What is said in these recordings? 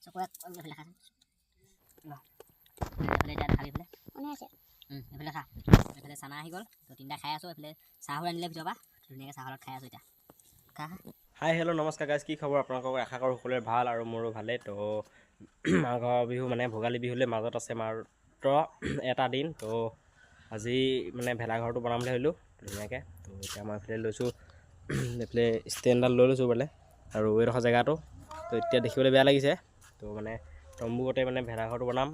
চকুৱে এইফালে খাচোন এইফালে এতিয়া দেখাবি এইফালে এইফালে খা এইফালে চানা আহি গ'ল তো তিনিটা খাই আছোঁ এইফালে চাহো আনিলে ভিতৰৰ পৰা ধুনীয়াকৈ চাহৰ লগত খাই আছোঁ এতিয়া খা হাই হেল্ল' নমস্কাৰ গাইজ, কি খবৰ আপোনালোকক? আশা কৰোঁ সকলোৰে ভাল আৰু মোৰো ভালেই। তো মাঘৰ বিহু মানে ভোগালী বিহুলৈ মাজত আছে মাত্ৰ এটা দিন। তো আজি মানে ভেলাঘৰটো বনাম বুলি ভাবিলোঁ ধুনীয়াকৈ। তো এতিয়া মই এইফালে লৈছোঁ, এইফালে ষ্টেণ্ডডাল লৈ লৈছোঁ বোলে আৰু এইডোখৰ জেগাটো তো এতিয়া দেখিবলৈ বেয়া লাগিছে। তো মানে তম্বুতে মানে ভেলাঘৰটো বনাম।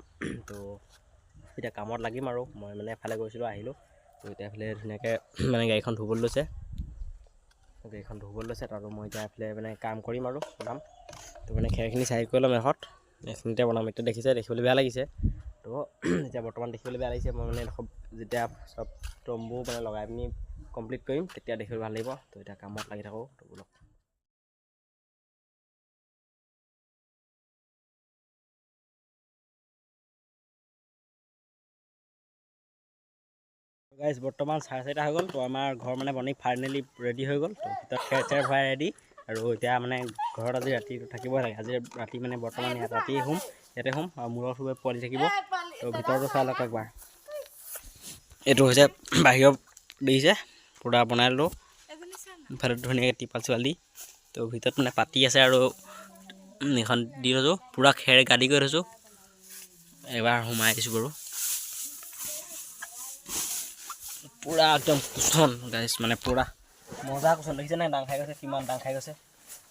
তো এতিয়া কামত লাগিম আৰু মই মানে এফালে গৈছিলোঁ আহিলোঁ। তো এতিয়া এইফালে ধুনীয়াকৈ মানে গাড়ীখন ধুবলৈ লৈছে আৰু মই এতিয়া এইফালে মানে কাম কৰিম আৰু বনাম। তো মানে খেৰখিনি চাই কৰি ল'ম এহঁত এইখিনিতে বনাম। এতিয়া দেখিবলৈ বেয়া লাগিছে। তো এতিয়া বৰ্তমান দেখিবলৈ বেয়া লাগিছে। মই মানে যেতিয়া চব তম্বু মানে লগাই পিনি কমপ্লিট কৰিম তেতিয়া দেখিবলৈ ভাল লাগিব। তো এতিয়া কামত লাগি থাকোঁ। তো বোলক গাইজ, বৰ্তমান 4:30 হৈ গ'ল। তো আমাৰ ঘৰ মানে বনি ফাইনেলি ৰেডি হৈ গ'ল। তো ভিতৰত খেৰ ভৰাই ৰেডি আৰু এতিয়া মানে ঘৰত আজি ৰাতি থাকিবই লাগে। আজি ৰাতি মানে বৰ্তমান ইয়াতে শুম আৰু মূৰৰ চুবে পোৱালি থাকিব। তো ভিতৰতো চাই লওক একবাৰ। এইটো হৈছে বাহিৰৰ দেখিছে পূৰা বনাই ল'লোঁ ইফালে ধুনীয়াকৈ টিপাল চিপাল দি। তো ভিতৰত মানে পাতি আছে আৰু এইখন দি থৈছোঁ পূৰা খেৰ গাদি কৰি থৈছোঁ। এবাৰ সোমাই দিছোঁ বাৰু পূৰা একদম কুচন গাইছ, মানে পূৰা মজা কুচন দেখিছে নাই? দাং খাই গৈছে, কিমান দাং খাই গৈছে।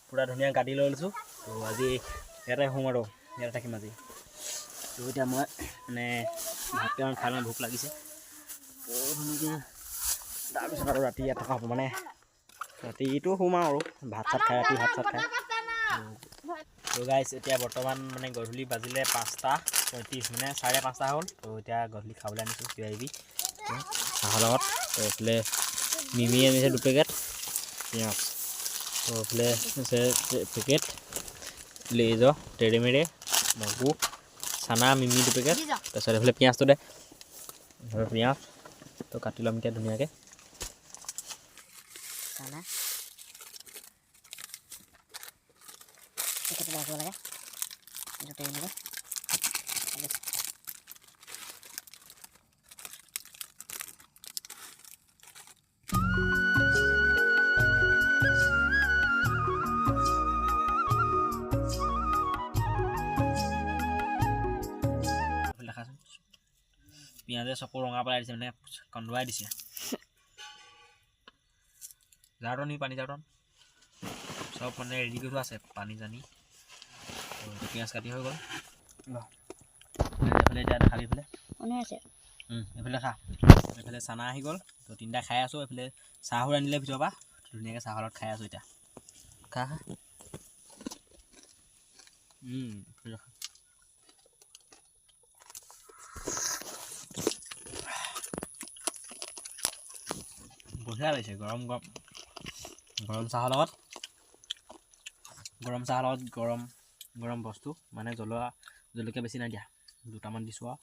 পূৰা ধুনীয়া গাদি লৈ লৈছোঁ। তো আজি ইয়াতে শুম আৰু ইয়াতে থাকিম আজি। তো এতিয়া মই মানে ভাতকেইটামান খাই লওঁ, ভোক লাগিছে। তো ধুনীয়াকৈ তাৰপিছত আৰু ৰাতি ইয়াত থকা হ'ব, মানে ৰাতিটো শুম আৰু ভাত চাত খাই তো গাইছ এতিয়া বৰ্তমান মানে গধূলি বাজিলে 5:35 মানে 5:30 হ'ল। তো এতিয়া গধূলি খাবলৈ আনিছোঁ কিবাকিবি চাহৰ লগত। তো এইফালে মিমি আনিছে 2 পেকেট পিঁয়াজ। তো এইফালে আছে পেকেট লেইজৰ টেৰেমেৰে মগু চানা মিমি 2 পেকেট। তাৰপিছত এইফালে পিঁয়াজটো দে, এইফালে পিঁয়াজ তো কাটি ল'ম এতিয়া ধুনীয়াকৈ। চানা পেকেটটো ৰাখিব লাগে এইটো টেৰেমেৰে দেখাচোন। পিঁয়াজে চকু ৰঙা পেলাই দিছে, মানে কন্দুৱাই দিছে। জাৰটন পানী জাৰটন চব মানে ৰেডি কৰি থোৱা আছে, পানী জানি। পিঁয়াজ কাটি হৈ গ'ল। এইফালে এতিয়া দেখাবি এইফালে এইফালে খা এইফালে চানা আহি গ'ল। তো তিনিটা খাই আছোঁ। এইফালে চাহো আনিলে ভিতৰৰ পৰা ধুনীয়াকৈ চাহৰ লগত খাই আছোঁ এতিয়া খা বঢ়িয়া লাগিছে। গৰম চাহৰ লগত গৰম বস্তু মানে জলকীয়া বেছি নাই দিয়া, 2টামান দিছোঁ আৰু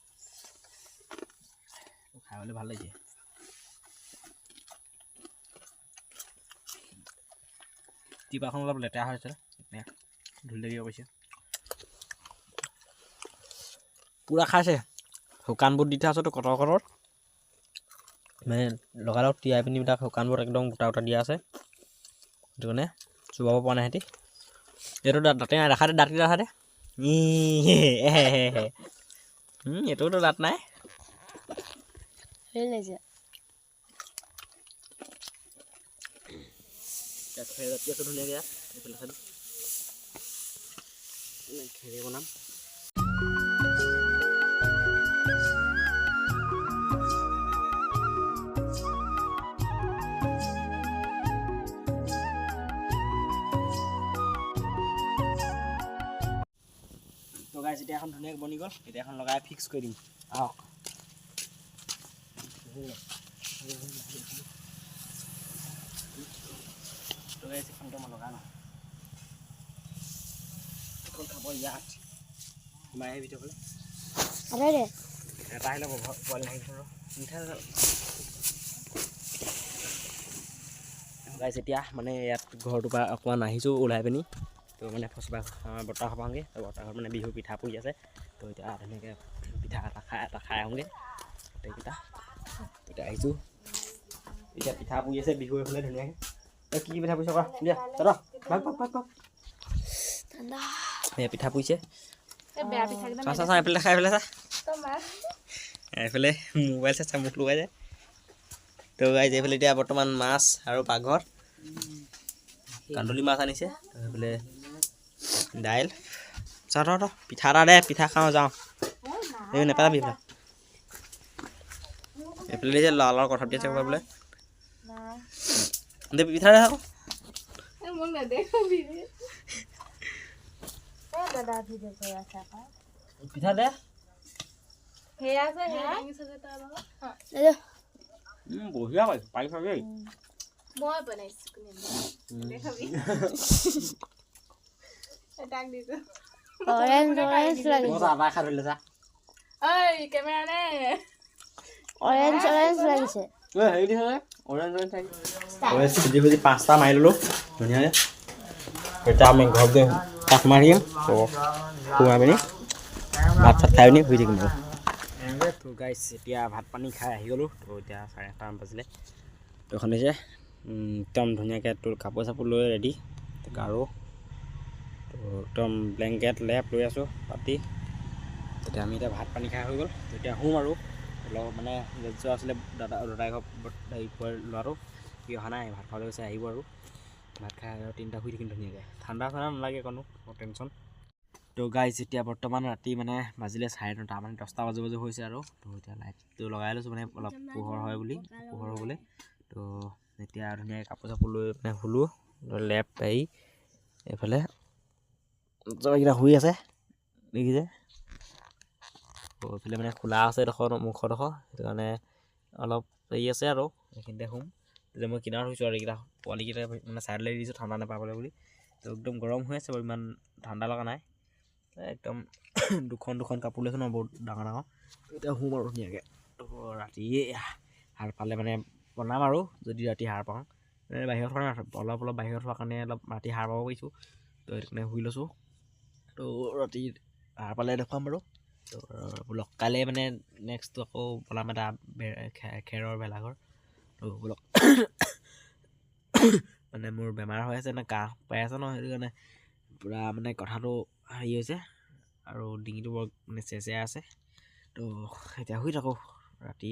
খাবলৈ ভাল লাগিছে। টিপাখন অলপ লেতেৰা হৈছে, ধুই দিব কৈছে। পূৰা খাইছে। শুকান বুট দি থোৱা আছেতো কটৰ মানে লগালগ তিয়াই পিনি তাক শুকান বুট একদম গোটা দিয়া আছে। সেইটো কাৰণে চুবাব পৰা নাই সিহঁতি। এইটো দাঁতে নাই, দেখাতে দাঁতকেইটা দেখাতে। এইটোতো দাঁত নাই। ধুনীয়াকৈ খেৰে বনাম। তো গাইছ এতিয়া এখন ধুনীয়াকৈ বনি গ'ল। এতিয়া এখন লগাই ফিক্স কৰি দিম। আহক তো গাইছ এখনটো মই লগাই লওঁ। এখন খাব ইয়াত সোমাই আহিবি ভিতৰলৈ। এটা আহিলে পোৱালি আহিব গাইছ। এতিয়া মানে ইয়াত ঘৰটোৰ পৰা অকণমান আহিছোঁ ওলাই পিনি। তো তো মানে ফচবা বৰ্তা খাবাংগে তো বৰ্তা ঘৰত মানে বিহু পিঠা পুৰি আছে তো এতিয়া ধুনীয়াকৈ পিঠা এটা খাই আহোঁগৈ গোটেইকেইটা এতিয়া আহিছোঁ এতিয়া পিঠা পুৰি আছে বিহু এইফালে ধুনীয়াকৈ কি পিঠা পুৰিছে কৰা দিয়া দাদা ভাগ এই পিঠা পুৰিছে চা এইফালে খাই এইফালে চা এইফালে মোবাইল চাই মুখ লগাই যায় তো গাইজ এইফালে এতিয়া বৰ্তমান মাছ আৰু পাকঘৰ কান্দুলি মাছ আনিছে তো এইফালে দাইল চা ৰ পিঠা এটা দে পিঠা খাওঁ যাওঁ এই নেপালাবি এইফালে এইফালে দিছে লালৰ কথা পাতি আছে বোলে দে পিঠা দে আকৌ পিঠা দে বঢ়িয়া পাইছা দেই মই বনাইছো দেখাবি এটাক দিছো অৰেঞ্জ লাগিছে মই আদা খাই ধৰিলে চা ঐ কেমেৰা নে অৰেঞ্জ লাগিছে হেৰি দিছে অৰেঞ্জ খুজি খুজি 5টা মাৰি ল'লোঁ ধুনীয়াকৈ এতিয়া আমি ঘৰত গৈ কাঠ মাৰিম তো সোমাই পিনি ভাত চাত খাই পিনি শুই থাকিম তো গাইছ এতিয়া ভাত পানী খাই আহি গ'লোঁ তো এতিয়া 8:30মান বাজিলে তো এখন হৈছে একদম ধুনীয়াকৈ তোৰ কাপোৰ চাপোৰ লৈ ৰেডি গাৰু তো একদম ব্লেংকেট লেপ লৈ আছোঁ পাতি তেতিয়া আমি এতিয়া ভাত পানী খাই হৈ গ'ল এতিয়া শুম আৰু অলপ মানে যোৱা আছিলে দাদাই ঘৰ হেৰি ল'ৰাটো সি অহা নাই ভাত খাবলৈ গৈছে আহিব আৰু ভাত খাই আৰু 3টা শুই থাকিম ধুনীয়াকৈ ঠাণ্ডা নালাগে কোনো টেনশ্যন তো গাইজ এতিয়া বৰ্তমান ৰাতি মানে বাজিলে 9:30 মানে 10টা বাজু হৈছে আৰু তো এতিয়া লাইটটো লগাই লৈছোঁ মানে অলপ পোহৰ হয় বুলি পোহৰ হ'বলৈ তো এতিয়া ধুনীয়াকৈ কাপোৰ চাপোৰ লৈ মানে শুলোঁ লেপ পাৰি এইফালে চবকেইটা শুই আছে দেখিছে তো এইফালে মানে খোলা আছে মুখৰডোখৰ সেইটো কাৰণে অলপ হেৰি আছে আৰু এইখিনিতে শুম তেতিয়া মই কিনাৰত শুইছোঁ আৰু এইকেইটা পোৱালিকেইটা মানে ছাইডলৈ দিছোঁ ঠাণ্ডা নাপাবলৈ বুলি তো একদম গৰম হৈ আছে বাৰু ইমান ঠাণ্ডা লগা নাই একদম দুখন কাপোৰ লৈছোঁ ন বহুত ডাঙৰ এতিয়া শুম আৰু ধুনীয়াকৈ তো ৰাতি সাৰ পালে মানে বনাম আৰু যদি ৰাতি সাৰ পাওঁ মানে বাহিৰত হোৱা নাই অলপ বাহিৰত হোৱাৰ কাৰণে অলপ ৰাতি সাৰ পাব পাৰিছোঁ তো সেইটো কাৰণে শুই লৈছোঁ তো ৰাতি সাৰ পালে দেখুৱাম বাৰু তো বোলক কাইলৈ মানে নেক্সটটো আকৌ বনাম এটা খেৰৰ ভেলাঘৰ তো বোলক মানে মোৰ বেমাৰ হৈ আছে নে কাহ পাই আছে ন সেইটো কাৰণে পূৰা মানে কথাটো হেৰি হৈছে আৰু ডিঙিটো বৰ মানে চেৰচেৰাই আছে তো এতিয়া শুই থাকোঁ ৰাতি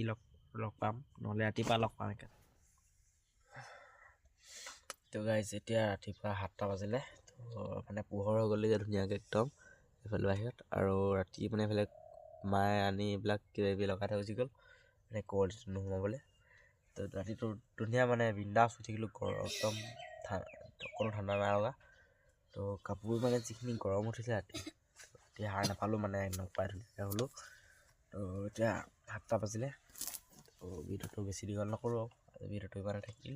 লগ পাম নহ'লে ৰাতিপুৱা লগ পাম একে তো গাইজ এতিয়া ৰাতিপুৱা 7টা বাজিলে তো মানে পোহৰ হৈ গ'লে যে ধুনীয়াকৈ একদম এইফালে বাহিৰত আৰু ৰাতি মানে এইফালে মায়ে আনি এইবিলাক কিবাকিবি লগাই থৈ গুচি গ'ল মানে কোৱালিটি নোসোমাবলৈ তো ৰাতিটো ধুনীয়া মানে বিন্দাছ শুই থাকিলোঁ একদম অকণো ঠাণ্ডা নাই লগা তো কাপোৰ মানে যিখিনি গৰম উঠিছে ৰাতি এতিয়া সাৰ নাপালোঁ মানে নাপাই ধুনীয়াকৈ হ'লোঁ তো এতিয়া 7টা বাজিলে তো ভিডিঅ'টো বেছি দীঘল নকৰোঁ আৰু ভিডিঅ'টো ইমানে থাকিল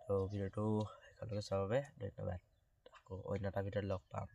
তো ভিডিঅ'টো শেষলৈকে চোৱাৰ বাবে ধন্যবাদ আকৌ অন্য এটা ভিডিঅ'ত লগ পাম